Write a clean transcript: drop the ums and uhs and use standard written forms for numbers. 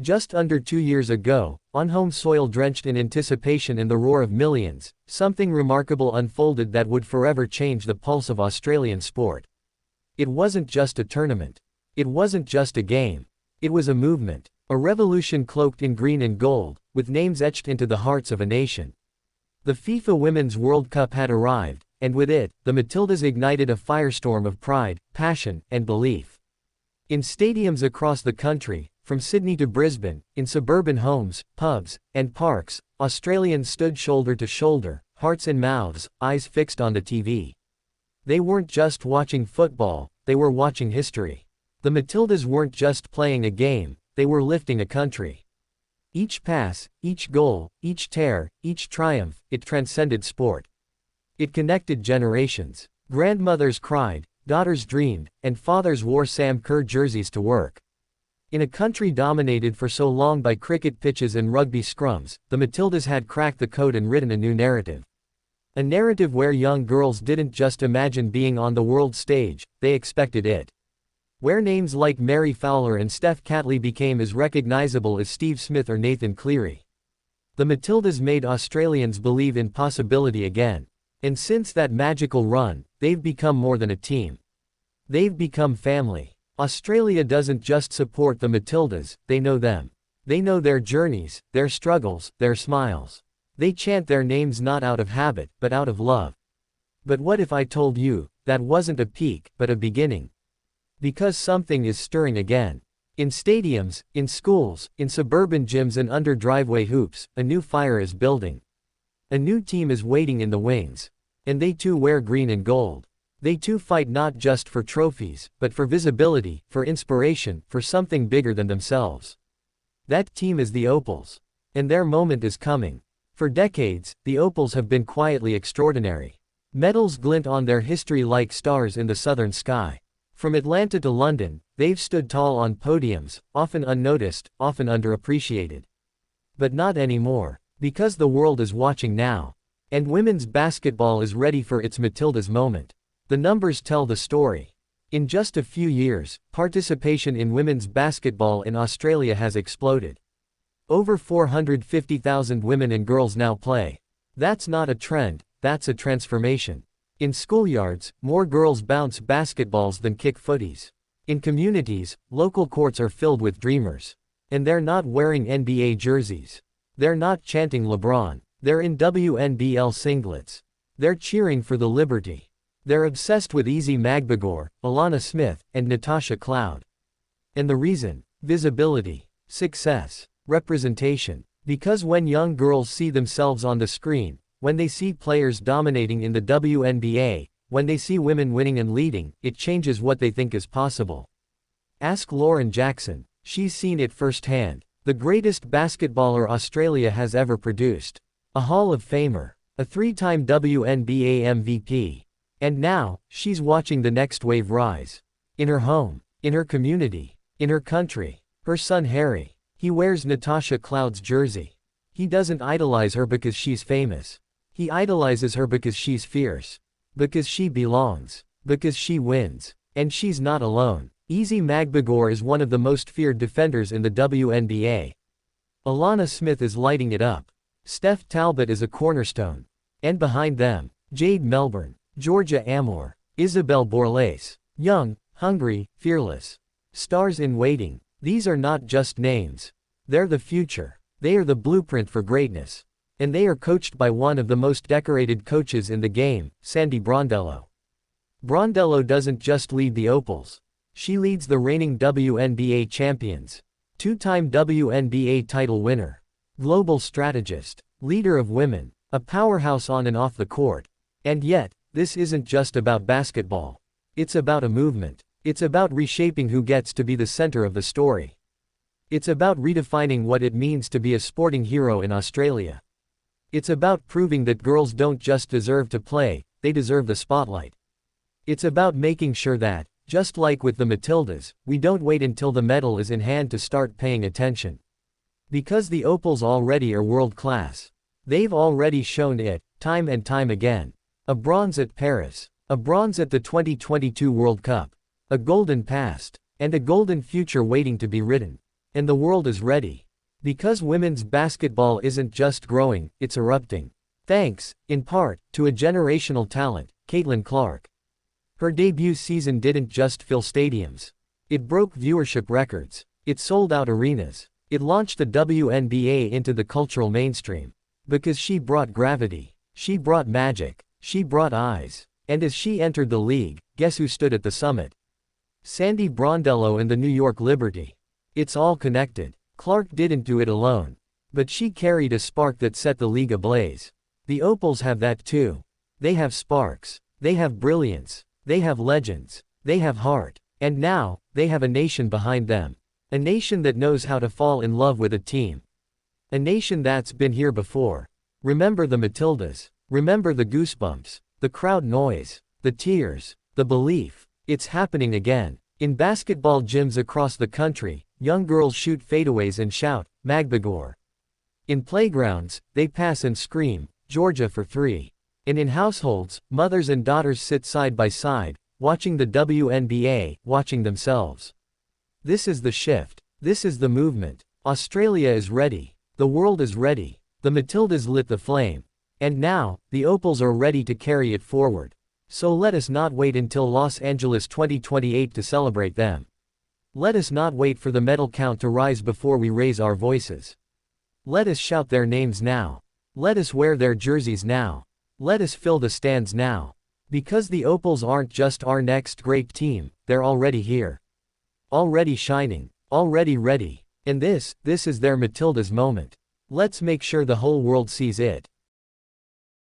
Just under 2 years ago, on home soil drenched in anticipation and the roar of millions, something remarkable unfolded that would forever change the pulse of Australian sport. It wasn't just a tournament. It wasn't just a game. It was a movement, a revolution cloaked in green and gold, with names etched into the hearts of a nation. The FIFA Women's World Cup had arrived, and with it, the Matildas ignited a firestorm of pride, passion, and belief. In stadiums across the country, from Sydney to Brisbane, in suburban homes, pubs, and parks, Australians stood shoulder to shoulder, hearts in mouths, eyes fixed on the TV. They weren't just watching football, they were watching history. The Matildas weren't just playing a game, they were lifting a country. Each pass, each goal, each tear, each triumph, it transcended sport. It connected generations. Grandmothers cried, daughters dreamed, and fathers wore Sam Kerr jerseys to work. In a country dominated for so long by cricket pitches and rugby scrums, the Matildas had cracked the code and written a new narrative. A narrative where young girls didn't just imagine being on the world stage, they expected it. Where names like Mary Fowler and Steph Catley became as recognizable as Steve Smith or Nathan Cleary. The Matildas made Australians believe in possibility again. And since that magical run, they've become more than a team. They've become family. Australia doesn't just support the Matildas, they know them. They know their journeys, their struggles, their smiles. They chant their names not out of habit, but out of love. But what if I told you, that wasn't a peak, but a beginning? Because something is stirring again. In stadiums, in schools, in suburban gyms and under driveway hoops, a new fire is building. A new team is waiting in the wings. And they too wear green and gold. They too fight not just for trophies, but for visibility, for inspiration, for something bigger than themselves. That team is the Opals. And their moment is coming. For decades, the Opals have been quietly extraordinary. Medals glint on their history like stars in the southern sky. From Atlanta to London, they've stood tall on podiums, often unnoticed, often underappreciated. But not anymore, because the world is watching now. And women's basketball is ready for its Matildas moment. The numbers tell the story. In just a few years, participation in women's basketball in Australia has exploded. Over 450,000 women and girls now play. That's not a trend, that's a transformation. In schoolyards, more girls bounce basketballs than kick footies. In communities, local courts are filled with dreamers. And they're not wearing NBA jerseys. They're not chanting LeBron. They're in WNBL singlets. They're cheering for the liberty. They're obsessed with Ezi Magbegor, Alana Smith, and Natasha Cloud. And the reason? Visibility, success, representation. Because when young girls see themselves on the screen, when they see players dominating in the WNBA, when they see women winning and leading, it changes what they think is possible. Ask Lauren Jackson. She's seen it firsthand. The greatest basketballer Australia has ever produced. A Hall of Famer. A 3-time WNBA MVP. And now, she's watching the next wave rise. In her home. In her community. In her country. Her son Harry. He wears Natasha Cloud's jersey. He doesn't idolize her because she's famous. He idolizes her because she's fierce. Because she belongs. Because she wins. And she's not alone. Ezi Magbegor is one of the most feared defenders in the WNBA. Alana Smith is lighting it up. Steph Talbot is a cornerstone. And behind them, Jade Melbourne, Georgia Amoore, Isobel Borlase. Young, hungry, fearless. Stars in waiting. These are not just names. They're the future. They are the blueprint for greatness. And they are coached by one of the most decorated coaches in the game, Sandy Brondello. Brondello doesn't just lead the Opals. She leads the reigning WNBA champions. 2-time WNBA title winner. Global strategist. Leader of women. A powerhouse on and off the court. And yet, this isn't just about basketball. It's about a movement. It's about reshaping who gets to be the center of the story. It's about redefining what it means to be a sporting hero in Australia. It's about proving that girls don't just deserve to play, they deserve the spotlight. It's about making sure that, just like with the Matildas, we don't wait until the medal is in hand to start paying attention. Because the Opals already are world class. They've already shown it, time and time again. A bronze at Paris. A bronze at the 2022 World Cup. A golden past. And a golden future waiting to be written. And the world is ready. Because women's basketball isn't just growing, it's erupting. Thanks, in part, to a generational talent, Caitlin Clark. Her debut season didn't just fill stadiums. It broke viewership records. It sold out arenas. It launched the WNBA into the cultural mainstream. Because she brought gravity. She brought magic. She brought eyes. And as she entered the league, guess who stood at the summit? Sandy Brondello and the New York Liberty. It's all connected. Clark didn't do it alone. But she carried a spark that set the league ablaze. The Opals have that too. They have sparks. They have brilliance. They have legends. They have heart. And now, they have a nation behind them. A nation that knows how to fall in love with a team. A nation that's been here before. Remember the Matildas. Remember the goosebumps. The crowd noise. The tears. The belief. It's happening again. In basketball gyms across the country, young girls shoot fadeaways and shout, Magbegor. In playgrounds, they pass and scream, Georgia for 3. And in households, mothers and daughters sit side by side, watching the WNBA, watching themselves. This is the shift. This is the movement. Australia is ready. The world is ready. The Matildas lit the flame. And now, the Opals are ready to carry it forward. So let us not wait until Los Angeles 2028 to celebrate them. Let us not wait for the medal count to rise before we raise our voices. Let us shout their names now. Let us wear their jerseys now. Let us fill the stands now. Because the Opals aren't just our next great team, they're already here. Already shining. Already ready. And this is their Matildas moment. Let's make sure the whole world sees it.